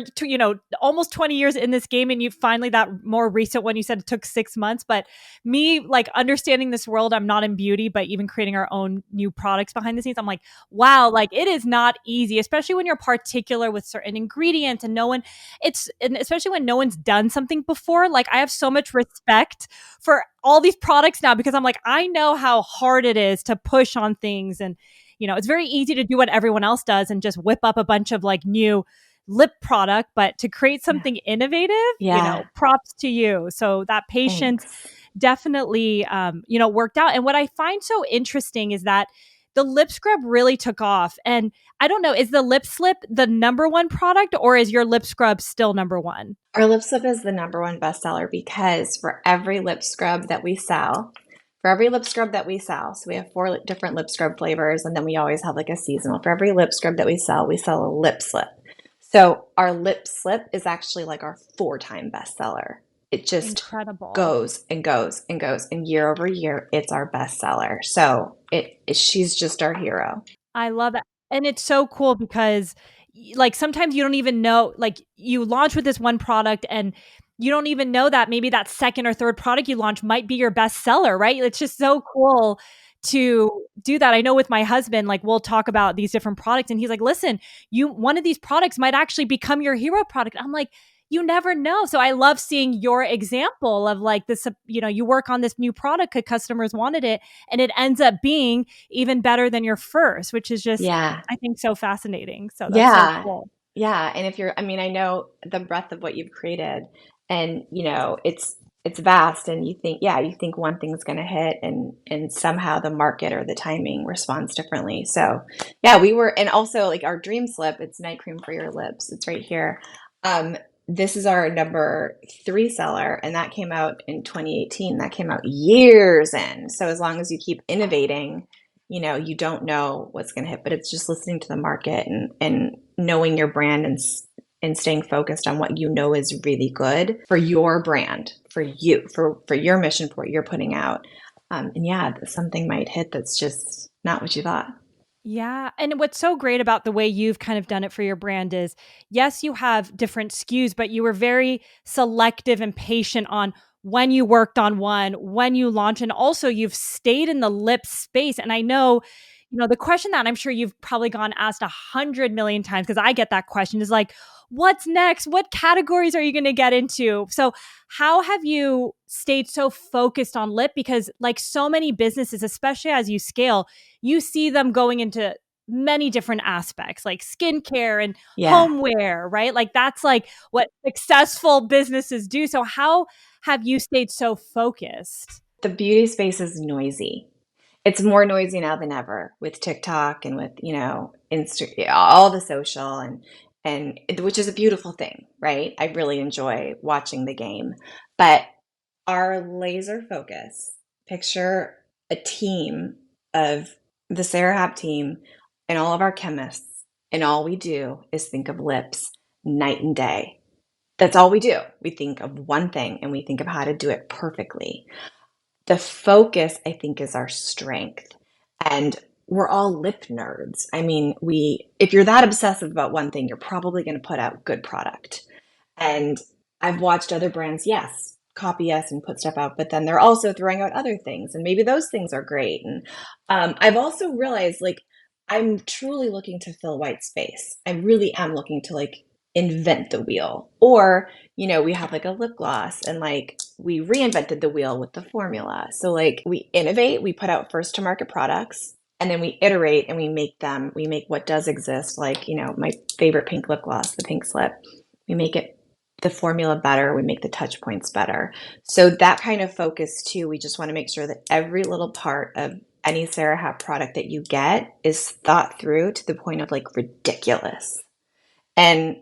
almost 20 years in this game and you finally that more recent one you said it took 6 months. But me, like understanding this world, I'm not in beauty, but even creating our own new products behind the scenes, I'm like, wow, like it is not easy, especially when you're particular with certain ingredients and and especially when no one's done something before. Like I have so much respect for all these products now because I'm like, I know how hard it is to push on things. And, it's very easy to do what everyone else does and just whip up a bunch of like new lip product, but to create Yeah. something innovative, Yeah. props to you. So that patience Thanks. definitely, worked out. And what I find so interesting is that the lip scrub really took off. And I don't know, is the lip slip the number one product or is your lip scrub still number one? Our lip slip is the number one bestseller because for every lip scrub that we sell, so we have four different lip scrub flavors, and then we always have like a seasonal. For every lip scrub that we sell a lip slip. So our lip slip is actually like our 4-time bestseller. It just Incredible. goes and goes and goes, and year over year, it's our bestseller. So she's just our hero. I love it. And it's so cool because like sometimes you don't even know, like you launch with this one product and you don't even know that maybe that second or third product you launch might be your best seller, right? It's just so cool to do that. I know with my husband, like we'll talk about these different products and he's like, listen, one of these products might actually become your hero product. I'm like, you never know. So I love seeing your example of like this, you work on this new product because customers wanted it and it ends up being even better than your first, which is just, Yeah. I think, so fascinating. So that's so Yeah. cool. Yeah. And I mean, I know the breadth of what you've created and, it's vast and you think one thing's going to hit and somehow the market or the timing responds differently. So yeah, and also like our dream slip, it's night cream for your lips. It's right here. This is our number 3 seller and that came out in 2018. That came out years in. So as long as you keep innovating, you don't know what's going to hit, but it's just listening to the market and knowing your brand and staying focused on what you know is really good for your brand, for you, for your mission, for what you're putting out. And yeah, something might hit that's just not what you thought. Yeah. And what's so great about the way you've kind of done it for your brand is yes, you have different SKUs, but you were very selective and patient on when you worked on one, when you launch. And also you've stayed in the lip space. And I know, the question that I'm sure you've probably gone asked 100 million times, because I get that question, is like, what's next? What categories are you going to get into? So, how have you stayed so focused on lip? Because, like so many businesses, especially as you scale, you see them going into many different aspects like skincare and Yeah. homeware, right? Like that's like what successful businesses do. So how have you stayed so focused? The beauty space is noisy. It's more noisy now than ever with TikTok and with, all the social and which is a beautiful thing, right? I really enjoy watching the game. But our laser focus, picture a team of the Sara Happ team and all of our chemists, and all we do is think of lips night and day. That's all we do. We think of one thing and we think of how to do it perfectly. The focus, I think, is our strength. And we're all lip nerds. I mean, if you're that obsessive about one thing, you're probably going to put out good product. And I've watched other brands, yes, copy us and put stuff out, but then they're also throwing out other things, and maybe those things are great. And I've also realized, like, I'm truly looking to fill white space. I really am looking to like invent the wheel. Or, we have like a lip gloss and like we reinvented the wheel with the formula. So like we innovate, we put out first to market products, and then we iterate and we make what does exist, like, my favorite pink lip gloss, the pink slip. We make it the formula better, we make the touch points better. So that kind of focus too, we just want to make sure that every little part of any Sara Happ product that you get is thought through to the point of like ridiculous. And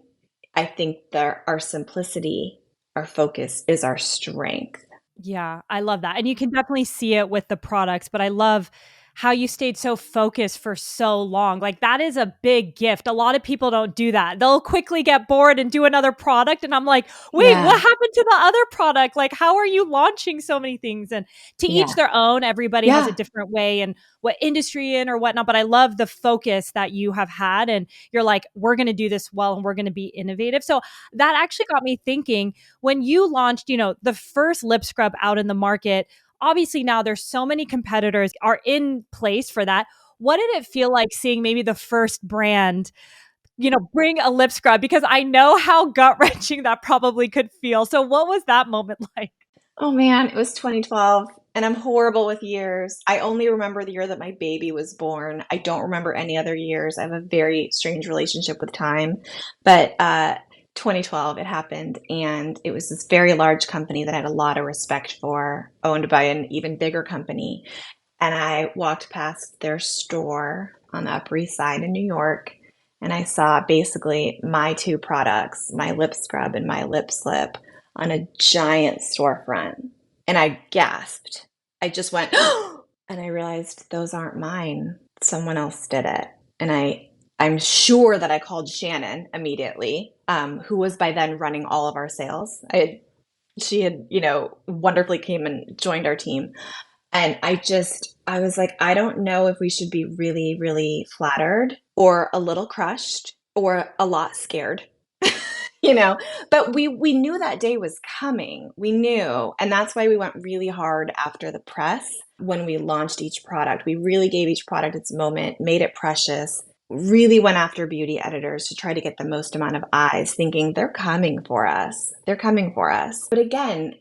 I think that our simplicity, our focus is our strength. Yeah, I love that. And you can definitely see it with the products, but I love how you stayed so focused for so long. Like that is a big gift. A lot of people don't do that. They'll quickly get bored and do another product. And I'm like, wait, what Yeah. happened to the other product? Like, how are you launching so many things? And to each Yeah. their own, everybody has a Yeah. different way and what industry in or whatnot. But I love the focus that you have had. And you're like, we're going to do this well and we're going to be innovative. So that actually got me thinking when you launched, the first lip scrub out in the market, obviously now there's so many competitors are in place for that. What did it feel like seeing maybe the first brand, bring a lip scrub? Because I know how gut wrenching that probably could feel. So what was that moment like? Oh man, it was 2012 and I'm horrible with years. I only remember the year that my baby was born. I don't remember any other years. I have a very strange relationship with time. But 2012 it happened, and it was this very large company that I had a lot of respect for, owned by an even bigger company. And I walked past their store on the Upper East Side in New York, and I saw basically my two products, my lip scrub and my lip slip, on a giant storefront. And I gasped. I just went, and I realized those aren't mine. Someone else did it. And I'm sure that I called Shannon immediately, who was by then running all of our sales. She had, wonderfully came and joined our team. And I was like, I don't know if we should be really, really flattered or a little crushed or a lot scared, you know, but we knew that day was coming. We knew. And that's why we went really hard after the press when we launched each product. We really gave each product its moment, made it precious, really went after beauty editors to try to get the most amount of eyes, thinking they're coming for us. They're coming for us. But again,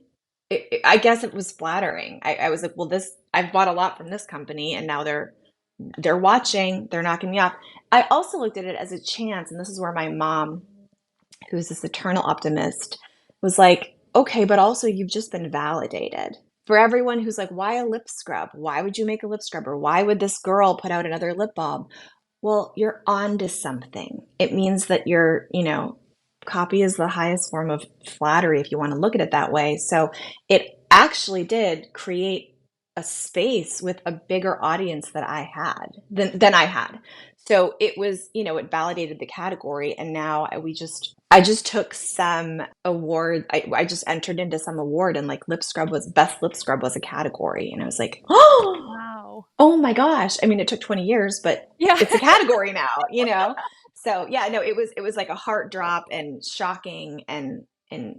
I guess it was flattering. I was like, well, I've bought a lot from this company, and now they're watching, they're knocking me off. I also looked at it as a chance, and this is where my mom, who's this eternal optimist, was like, okay, but also you've just been validated. For everyone who's like, why a lip scrub? Why would you make a lip scrub? Or why would this girl put out another lip balm? Well, you're on to something. It means that copy is the highest form of flattery if you want to look at it that way. So it actually did create a space with a bigger audience that I had than I had. So it was, it validated the category. And now I just took some award. I just entered into some award, and like best lip scrub was a category. And I was like, oh, Wow. Oh my gosh. I mean, it took 20 years, but Yeah. it's a category now, you know? So yeah, no, it was like a heart drop and shocking and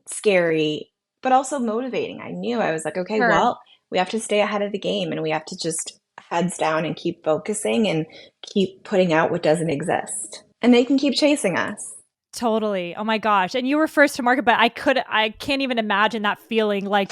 scary, but also motivating. I knew I was like, okay, Sure. well, we have to stay ahead of the game and we have to just heads down and keep focusing and keep putting out what doesn't exist. And they can keep chasing us. Totally. Oh my gosh. And you were first to market, but I can't even imagine that feeling like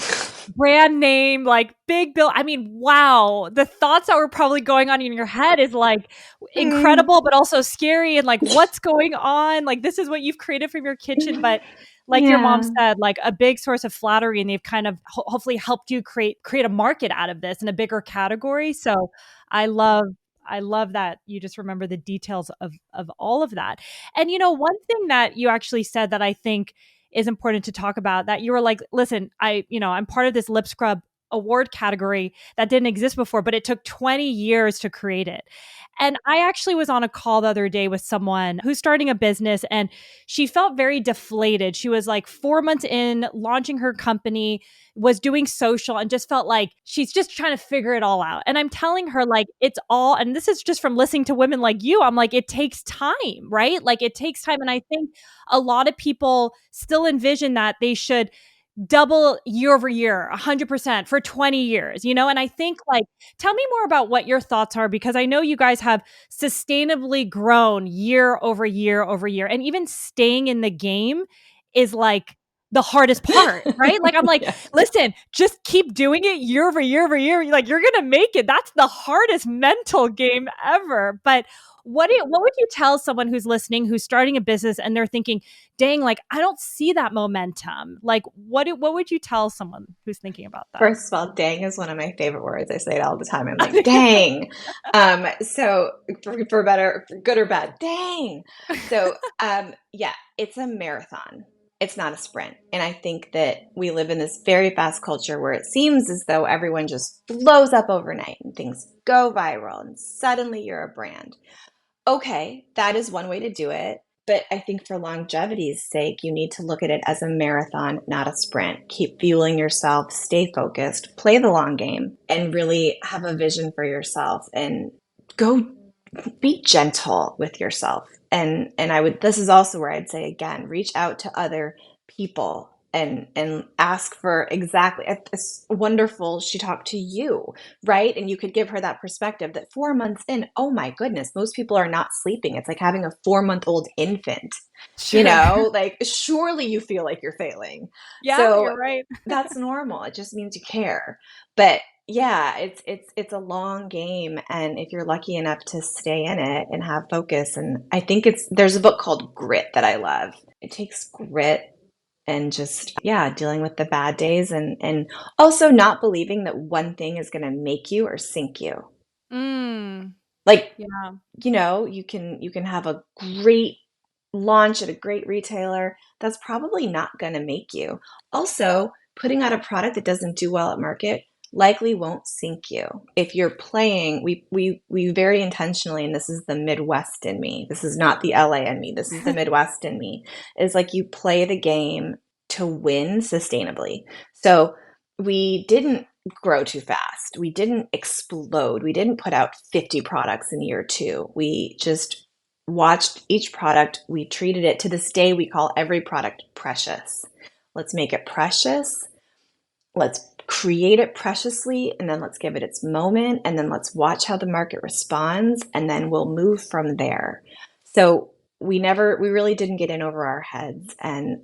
brand name, like big bill. I mean, wow. The thoughts that were probably going on in your head is like Mm. incredible, but also scary. And like, what's going on? Like, this is what you've created from your kitchen. But like your mom Yeah. said, like a big source of flattery, and they've kind of hopefully helped you create a market out of this in a bigger category. So I love I love that you just remember the details of all of that. And one thing that you actually said that I think is important to talk about, that you were like, listen, I'm part of this lip scrub award category that didn't exist before, but it took 20 years to create it. And I actually was on a call the other day with someone who's starting a business, and she felt very deflated. She was like 4 months in launching her company, was doing social, and just felt like she's just trying to figure it all out. And I'm telling her, like, it's all, and this is just from listening to women like you, I'm like, it takes time, right? Like, it takes time. And I think a lot of people still envision that they should double year over year, 100% for 20 years, And I think, like, tell me more about what your thoughts are, because I know you guys have sustainably grown year over year over year. And even staying in the game is like the hardest part, right? Like, I'm like, Yes. listen, just keep doing it year over year over year. Like, you're going to make it. That's the hardest mental game ever. But what would you tell someone who's listening, who's starting a business, and they're thinking, dang, like I don't see that momentum. Like what would you tell someone who's thinking about that? First of all, dang is one of my favorite words. I say it all the time. I'm like, dang. So for better, for good or bad, dang. So yeah, it's a marathon. It's not a sprint. And I think that we live in this very fast culture where it seems as though everyone just blows up overnight and things go viral and suddenly you're a brand. Okay, that is one way to do it. But I think for longevity's sake, you need to look at it as a marathon, not a sprint. Keep fueling yourself, stay focused, play the long game, and really have a vision for yourself and go be gentle with yourself. And I would, this is also where I'd say again, reach out to other people and ask for exactly, it's wonderful she talked to you, right? And you could give her that perspective that 4 months in, oh my goodness, most people are not sleeping. It's like having a 4-month-old infant, Sure. like surely you feel like you're failing. Yeah, So you're right. that's normal. It just means you care. But yeah, it's a long game, and if you're lucky enough to stay in it and have focus, and I think there's a book called Grit that I love. It takes grit and just yeah, dealing with the bad days and also not believing that one thing is going to make you or sink you. Mm, Like, yeah. you can have a great launch at a great retailer. That's probably not going to make you. Also, putting out a product that doesn't do well at market likely won't sink you. If you're playing, we very intentionally, and this is the Midwest in me. This is not the LA in me. This is the Midwest in me. Is like you play the game to win sustainably. So we didn't grow too fast. We didn't explode. We didn't put out 50 products in year two. We just watched each product. We treated it, to this day, we call every product precious. Let's make it precious. Let's create it preciously, and then let's give it its moment, and then let's watch how the market responds, and then we'll move from there. So we really didn't get in over our heads. And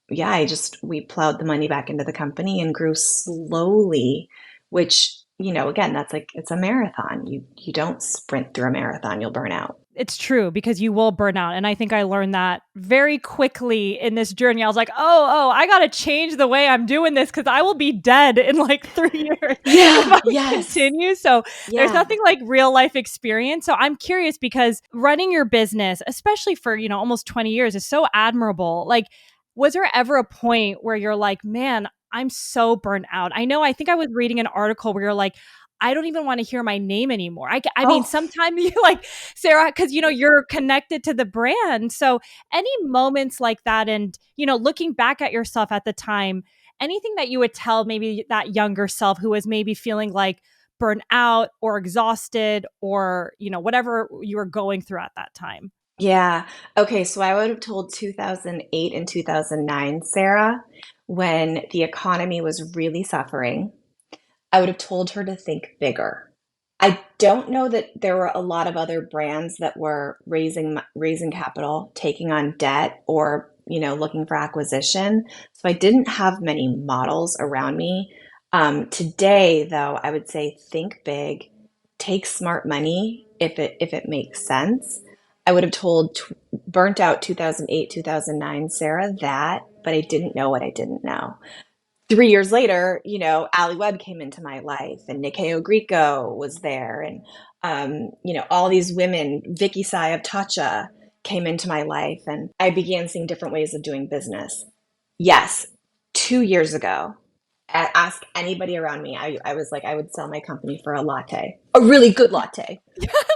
yeah, we plowed the money back into the company and grew slowly, which, again, that's like, it's a marathon. You don't sprint through a marathon, you'll burn out. It's true, because you will burn out. And I think I learned that very quickly in this journey. I was like, oh, I got to change the way I'm doing this, because I will be dead in like 3 years if Yeah, I yes. continue. So there's Yeah. nothing like real life experience. So I'm curious, because running your business, especially for, almost 20 years, is so admirable. Like, was there ever a point where you're like, man, I'm so burnt out? I think I was reading an article where you're like, I don't even want to hear my name anymore. I mean, Oh, sometimes you like, Sarah, because you're connected to the brand. So any moments like that, and looking back at yourself at the time, anything that you would tell maybe that younger self who was maybe feeling like burnt out or exhausted or, whatever you were going through at that time? Yeah. Okay. So I would have told 2008 and 2009, Sarah, when the economy was really suffering. I would have told her to think bigger. I don't know that there were a lot of other brands that were raising capital, taking on debt, or looking for acquisition. So I didn't have many models around me. Today, though, I would say think big, take smart money if it makes sense. I would have told burnt out 2008, 2009 Sarah that, but I didn't know what I didn't know. 3 years later, Ali Webb came into my life, and Nikeo Grieco was there, and all these women, Vicky Sai of Tatcha, came into my life, and I began seeing different ways of doing business. Yes, 2 years ago, ask anybody around me. I was like, I would sell my company for a latte, a really good latte,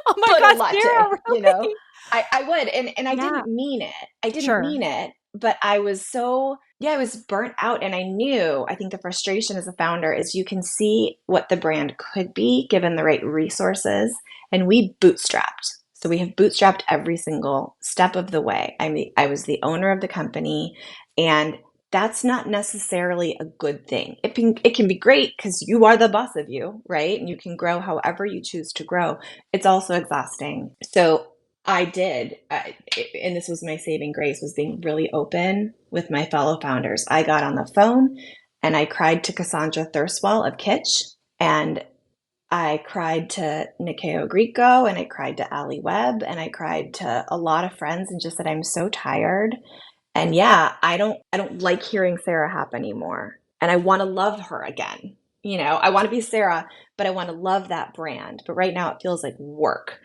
Oh my but a gosh, Sarah, latte, really? I would. And I Yeah, didn't mean it. I didn't sure. mean it, but I was so, yeah, I was burnt out. And I think the frustration as a founder is you can see what the brand could be given the right resources. And we bootstrapped. So we have bootstrapped every single step of the way. I was the owner of the company, and that's not necessarily a good thing. It can be great because you are the boss of you, right? And you can grow however you choose to grow. It's also exhausting. So I did, and this was my saving grace, was being really open with my fellow founders. I got on the phone and I cried to Cassandra Thurswell of Kitsch, and I cried to Nikeo Grieco, and I cried to Ali Webb, and I cried to a lot of friends and just said, I'm so tired. And yeah, I don't like hearing Sara Happ anymore. And I want to love her again. I want to be Sara, but I want to love that brand. But right now it feels like work.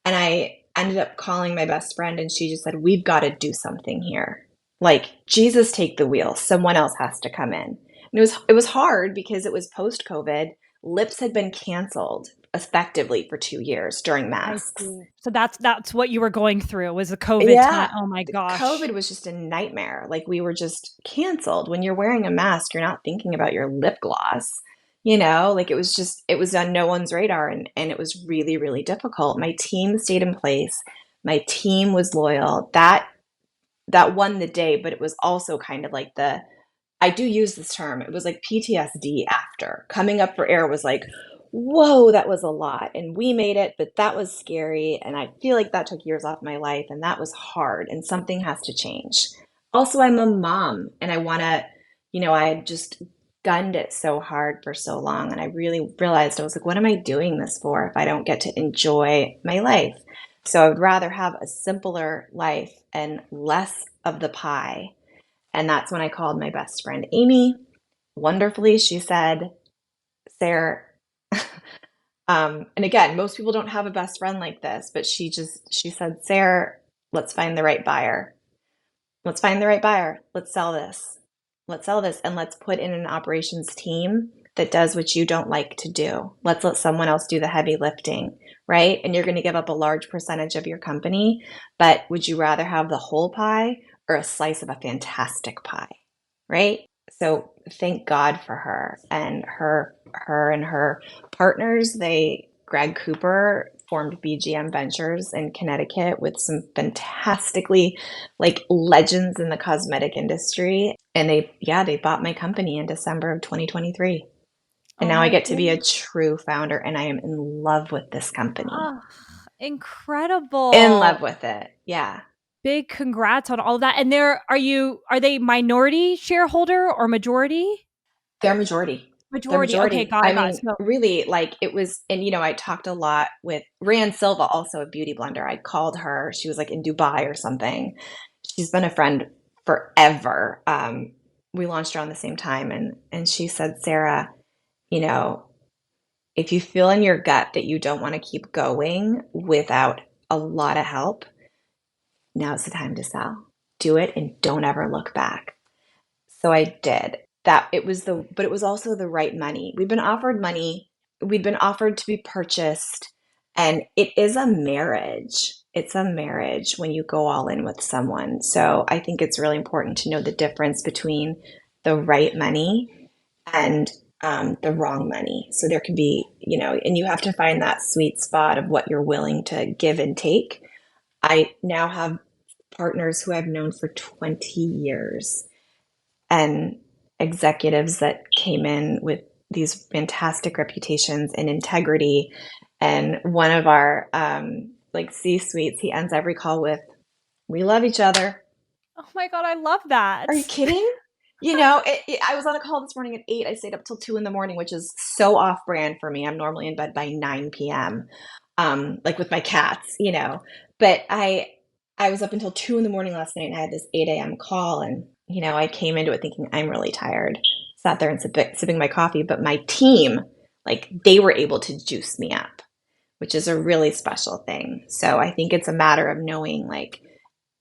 And I ended up calling my best friend, and she just said, we've got to do something here. Like, Jesus, take the wheel. Someone else has to come in. And it was hard because it was post-COVID. Lips had been canceled effectively for 2 years during I masks. see. So that's what you were going through was the COVID time. Yeah, Oh my COVID gosh. was just a nightmare. Like, we were just canceled. When you're wearing a mask, you're not thinking about your lip gloss. Like it was on no one's radar, and it was really, really difficult. My team stayed in place. My team was loyal. That won the day, but it was also kind of like I do use this term. It was like PTSD after. Coming up for air was like, whoa, that was a lot. And we made it, but that was scary. And I feel like that took years off my life, and that was hard, and something has to change. Also, I'm a mom, and I had just gunned it so hard for so long. And I really realized, I was like, what am I doing this for if I don't get to enjoy my life? So I would rather have a simpler life and less of the pie. And that's when I called my best friend Amy. Wonderfully, she said, Sarah, and again, most people don't have a best friend like this, but she said, Sarah, let's find the right buyer. Let's find the right buyer. Let's sell this. Let's sell this, and let's put in an operations team that does what you don't like to do. Let's let someone else do the heavy lifting, right? And you're going to give up a large percentage of your company, but would you rather have the whole pie or a slice of a fantastic pie, right? So thank God for her and her partners. Greg Cooper formed BGM Ventures in Connecticut with some fantastically like legends in the cosmetic industry. And they bought my company in December of 2023. And Oh now I my get to be a goodness. true founder, and I am in love with this company. Oh, In love incredible. with it. Yeah. Big congrats on all of that. And are they minority shareholder or majority? They're majority. They're Majority. Okay, majority. got I it, got it. mean, So really, like it was, and I talked a lot with Rand Silva, also a beauty blender. I called her. She was like in Dubai or something. She's been a friend forever. We launched around the same time, and she said, Sarah, you know, if you feel in your gut that you don't want to keep going without a lot of help, now's the time to sell. Do it and don't ever look back. So I did. But it was also the right money. We've been offered money. We've been offered to be purchased, and it is a marriage. It's a marriage when you go all in with someone. So I think it's really important to know the difference between the right money and the wrong money. So there can be, and you have to find that sweet spot of what you're willing to give and take. I now have partners who I've known for 20 years and executives that came in with these fantastic reputations and integrity. And one of our like C-suites, he ends every call with, "We love each other." Oh my God, I love Are you that. kidding? I was on a call this morning at 8. I stayed up till 2 in the morning, which is so off brand for me. I'm normally in bed by 9 p.m., like with my cats, But I was up until 2 in the morning last night and I had this 8 a.m. call. And, I came into it thinking I'm really tired, sat there and sipping my coffee. But my team, like, they were able to juice me up, which is a really special thing. So I think it's a matter of knowing, like,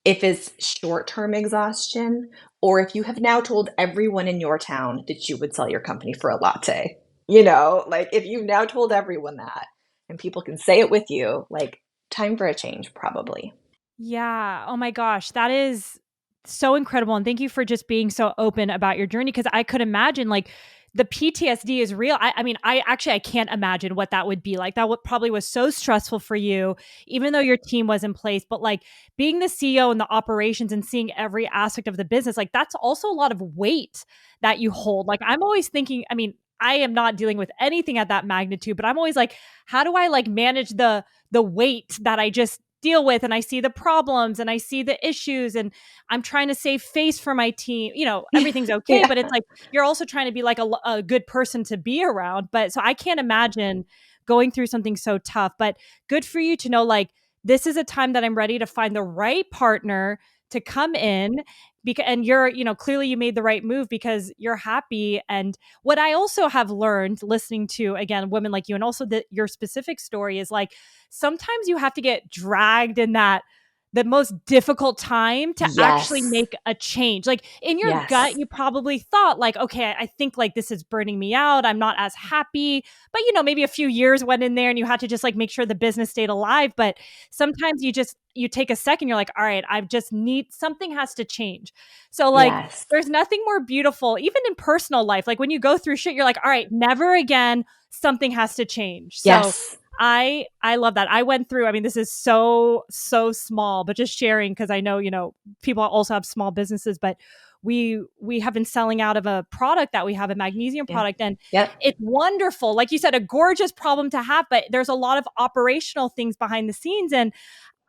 if it's short-term exhaustion, or if you have now told everyone in your town that you would sell your company for a latte. Like if you've now told everyone that and people can say it with you, like time for a change, probably. Yeah. Oh my gosh. That is so incredible. And thank you for just being so open about your journey. Cause I could imagine like the PTSD is real. I mean, I can't imagine what that would be like. That would probably was so stressful for you, even though your team was in place. But like being the CEO and the operations and seeing every aspect of the business, like that's also a lot of weight that you hold. Like I'm always thinking, I mean, I am not dealing with anything at that magnitude, but I'm always like, how do I like manage the weight that I just deal with, and I see the problems and I see the issues, and I'm trying to save face for my team. Everything's okay, Yeah. but it's like you're also trying to be like a good person to be around. But so I can't imagine going through something so tough. But good for you to know like this is a time that I'm ready to find the right partner to come in, because and you're clearly you made the right move because you're happy. And what I also have learned listening to again women like you, and also your specific story, is like sometimes you have to get dragged in that the most difficult time to actually Yes. make a change. Like in your gut, Yes. you probably thought like, okay, I think like this is burning me out. I'm not as happy. But maybe a few years went in there and you had to just like make sure the business stayed alive. But sometimes you take a second, you're like, all right, I just need something has to change. So like Yes. there's nothing more beautiful, even in personal life. Like when you go through shit, you're like, all right, never again, something has to change. So Yes. I love that. I went through, I mean, this is so small, but just sharing because I know, people also have small businesses, but we have been selling out of a product that we have, a magnesium Yeah. product, and Yep. it's wonderful. Like you said, a gorgeous problem to have, but there's a lot of operational things behind the scenes. And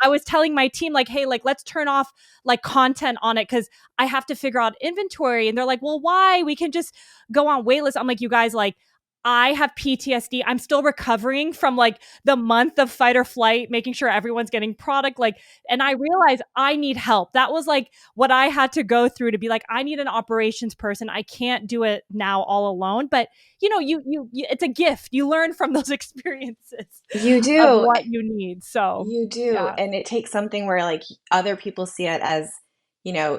I was telling my team, like, hey, like, let's turn off like content on it because I have to figure out inventory. And they're like, well, why? We can just go on waitlist. I'm like, you guys, like, I have PTSD. I'm still recovering from like the month of fight or flight, making sure everyone's getting product. Like, and I realized I need help. That was like what I had to go through to be like, I need an operations person. I can't do it now all alone. But it's a gift. You learn from those experiences You of do. what you need. So You do. yeah. And it takes something where like other people see it as,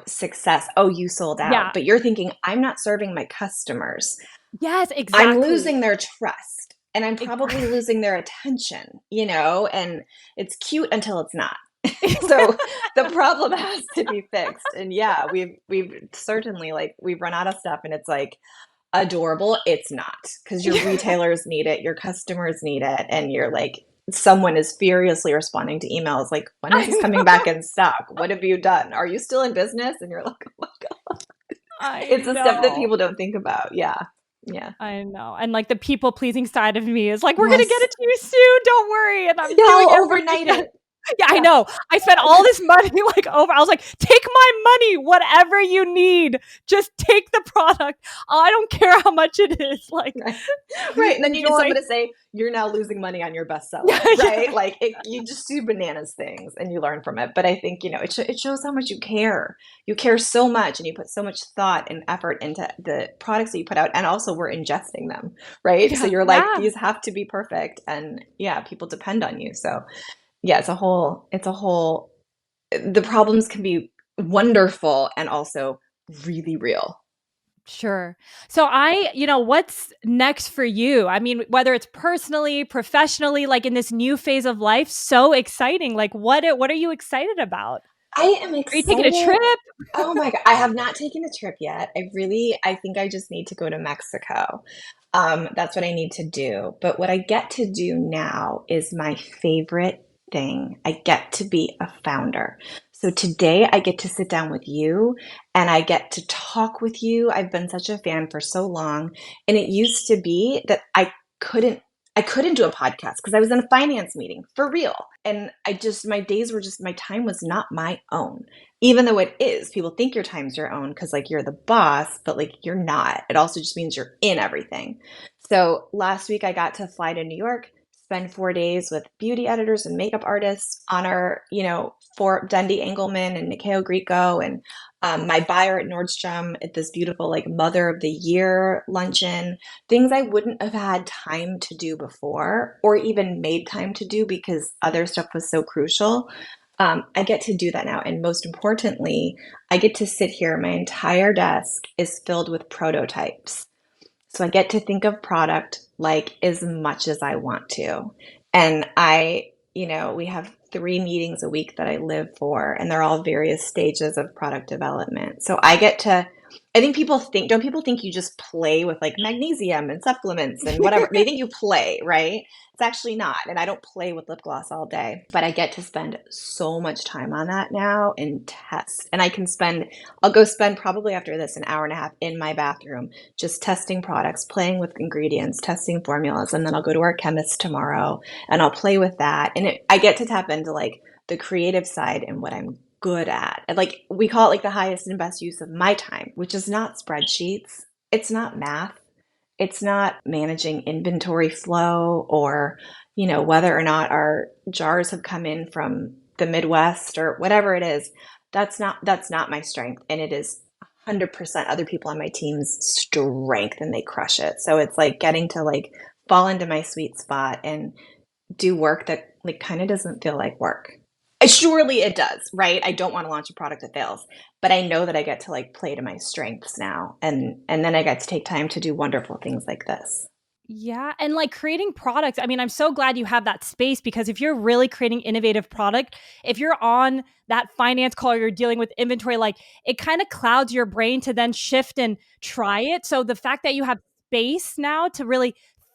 success. Oh, you sold out. Yeah. But you're thinking, I'm not serving my customers. Yes, I'm exactly. losing their trust and I'm probably losing their attention, and it's cute until it's not. So the problem has to be fixed. And yeah, we've certainly like we've run out of stuff and it's like adorable. It's not because your retailers need it, your customers need it, and you're like someone is furiously responding to emails like, when is I this coming know. back in stock? What have you done? Are you still in business? And you're like, oh my God. I It's the stuff that know. people don't think about. Yeah. Yeah. I know. And like the people pleasing side of me is like, we're going to get Yes. it to you soon. Don't worry. And I'm Yeah, doing I'll everything I overnight can. it. Yeah, I Yeah. know. I spent all this money like over. I was like, take my money, whatever you need. Just take the product. I don't care how much it is. Like, Right. Right. And then you need enjoy. someone to say, you're now losing money on your Yeah, bestseller, yeah. right? Like you just do bananas things and you learn from it. But I think, it shows how much you care. You care so much and you put so much thought and effort into the products that you put out. And also we're ingesting them, right? So Yeah. you're like, Yeah. these have to be perfect. And yeah, people depend on you. So yeah, it's a whole, the problems can be wonderful and also really real. Sure. So what's next for you? I mean, whether it's personally, professionally, like in this new phase of life, so exciting. Like what are you excited about? I am Are you taking a excited. trip? Oh my god, I have not taken a trip yet. I think I just need to go to Mexico. That's what I need to do. But what I get to do now is my favorite thing. I get to be a founder. So today I get to sit down with you and I get to talk with you. I've been such a fan for so long, and it used to be that couldn't I couldn't do a podcast because I was in a finance meeting for real. And my days were just, my time was not my own. Even though it is, people think your time's your own because like you're the boss, but like you're not. It also just means you're in everything. So last week I got to fly to New York, spend 4 days with beauty editors and makeup artists, honor, for Dundee Engelman and Nikeo Grieco and my buyer at Nordstrom at this beautiful like Mother of the Year luncheon, things I wouldn't have had time to do before or even made time to do because other stuff was so crucial. I get to do that now. And most importantly, I get to sit here. My entire desk is filled with prototypes. So I get to think of product like as much as I want to. And we have 3 meetings a week that I live for, and they're all various stages of product development. So I think don't people think you just play with like magnesium and supplements and whatever? They think you play, right? It's actually not. And I don't play with lip gloss all day, but I get to spend so much time on that now and test. And I'll go spend probably after this an hour and a half in my bathroom just testing products, playing with ingredients, testing formulas, and then I'll go to our chemist tomorrow and I'll play with that. And I get to tap into like the creative side and what I'm good at. And like we call it like the highest and best use of my time, which is not spreadsheets. It's not math. It's not managing inventory flow or, whether or not our jars have come in from the Midwest or whatever it is. That's not my strength. And it is 100% other people on my team's strength and they crush it. So it's like getting to like fall into my sweet spot and do work that like kind of doesn't feel like work. Surely it does, right? I don't want to launch a product that fails, but I know that I get to like play to my strengths now, and then I get to take time to do wonderful things like this. Yeah, and like creating products. I mean, I'm so glad you have that space because if you're really creating innovative product, if you're on that finance call, or you're dealing with inventory, like it kind of clouds your brain to then shift and try it. So the fact that you have space now to really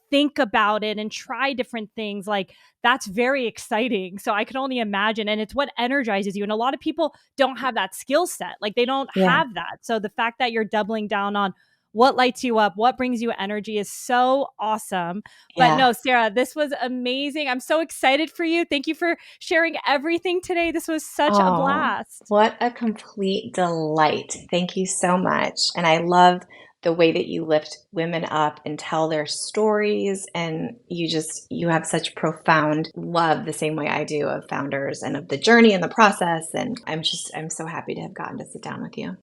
think about it and try different things, like that's very exciting. So I can only imagine. And it's what energizes you. And a lot of people don't have that skill set. Like they don't Yeah, have that. So the fact that you're doubling down on what lights you up, what brings you energy is so awesome. But yeah. no, Sarah, this was amazing. I'm so excited for you. Thank you for sharing everything today. This was such a Oh, blast. what a complete delight. Thank you so much. And I love the way that you lift women up and tell their stories. And you have such profound love, the same way I do, of founders and of the journey and the process. And I'm so happy to have gotten to sit down with you.